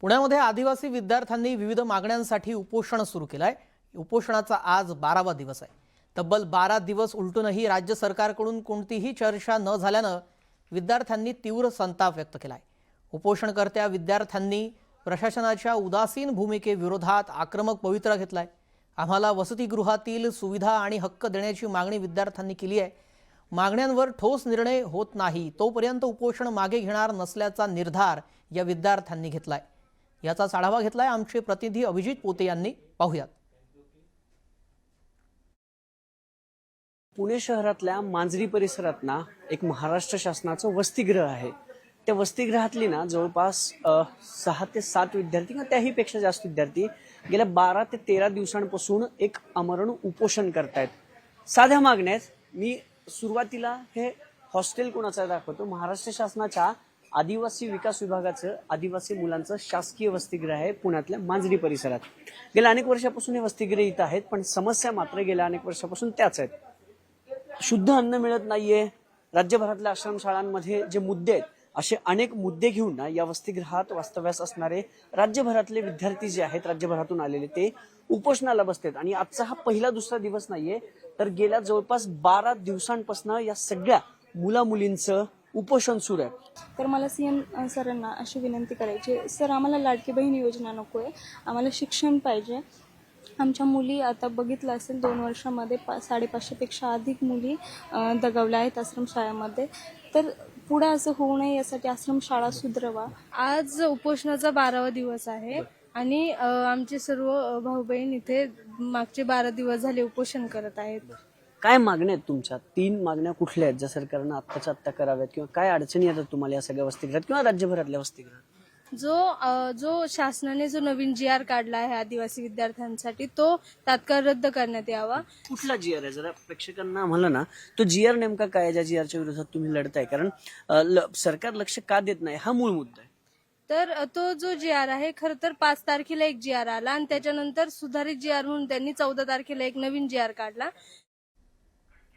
पुण्यामध्ये आदिवासी विद्यार्थ्यांनी विविध मागण्यांसाठी उपोषण सुरू केलंय। उपोषणाचा आज 12वा दिवस आहे। तब्बल 12 दिवस उलटूनही राज्य सरकारकडून कोणतीही चर्चा न झाल्यानं विद्यार्थ्यांनी तीव्र संताप व्यक्त केलाय। उपोषणकर्त्या विद्यार्थ्यांनी प्रशासनाच्या उदासीन भूमिकेविरोधात आक्रमक पवित्रा घेतलाय। आम्हाला वसतिगृहातील सुविधा आणि हक्क देण्याची मागणी विद्यार्थ्यांनी केली आहे। मागण्यांवर ठोस निर्णय होत नाही तोपर्यंत उपोषण मागे घेणार नसल्याचा निर्धार या विद्यार्थ्यांनी घेतलाय। याचा आढावा घेतलाय आमचे प्रतिनिधी अभिजित पोते यांनी। पाहूयात। पुणे शहरातल्या मांजरी परिसरात ना एक महाराष्ट्र शासनाचं वसतिगृह आहे। त्या वसतिगृहातली ना जवळपास 6 ते 7 विद्यार्थी किंवा त्याही पेक्षा जास्त विद्यार्थी गेल्या 12 ते 13 दिवसांपासून एक आमरण उपोषण करतायत। साध्या मागण्या आहेत। मी सुरुवातीला हे हॉस्टेल कोणाचं दाखवतो। महाराष्ट्र शासनाच्या आदिवासी विकास विभागाचं आदिवासी मुलांचं शासकीय वसतिगृह आहे पुण्यातल्या मांजरी परिसरात। गेल्या अनेक वर्षापासून हे वसतिगृह इथं आहेत, पण समस्या मात्र गेल्या अनेक वर्षापासून त्याच आहेत। शुद्ध अन्न मिळत नाहीये। राज्यभरातल्या आश्रमशाळांमध्ये जे मुद्दे आहेत असे अनेक मुद्दे घेऊन ना या वसतिगृहात वास्तव्यास असणारे राज्यभरातले विद्यार्थी जे आहेत, राज्यभरातून आलेले, ते उपोषणाला बसतात। आणि आजचा हा पहिला दुसरा दिवस नाहीये, तर गेल्या जवळपास 12 दिवसांपासून या सगळ्या मुला मुलींचं उपोषण सुरू आहे। तर मला सीएम सरांना अशी विनंती करायची, सर आम्हाला लाडकी बहीण योजना नको आहे, आम्हाला शिक्षण पाहिजे। आमच्या मुली आता बघितलं असेल 2 वर्षामध्ये 550 पेक्षा अधिक मुली दगावल्या आहेत आश्रमशाळेमध्ये। तर पुढे असं होऊ नये यासाठी आश्रमशाळा सुधरवा। आज उपोषणाचा 12वा दिवस आहे आणि आमचे सर्व भाऊ बहीण इथे मागचे 12 दिवस झाले उपोषण करत आहेत। काय मागण्या आहेत तुमच्या? 3 मागण्या कुठल्या आहेत ज्या सरकारनं आत्ताच्या आत्ता कराव्यात, किंवा काय अडचणी येतात तुम्हाला या सगळ्या वसतिगृहात किंवा राज्यभरातल्या वसतिगृहात? जो शासनाने जो नवीन GR काढला आहे आदिवासी विद्यार्थ्यांसाठी, तो तात्काळ रद्द करण्यात यावा। कुठला GR आहे जरा प्रेक्षकांना आम्हाला ना तो GR नेमका काय आहे, ज्या GRच्या विरोधात तुम्ही लढताय? कारण सरकार लक्ष का देत नाही हा मूळ मुद्दा आहे। तर तो जो GR आहे, खरं तर 5 तारखेला एक GR आला आणि त्याच्यानंतर सुधारित GR म्हणून त्यांनी 14 तारखेला एक नवीन GR काढला।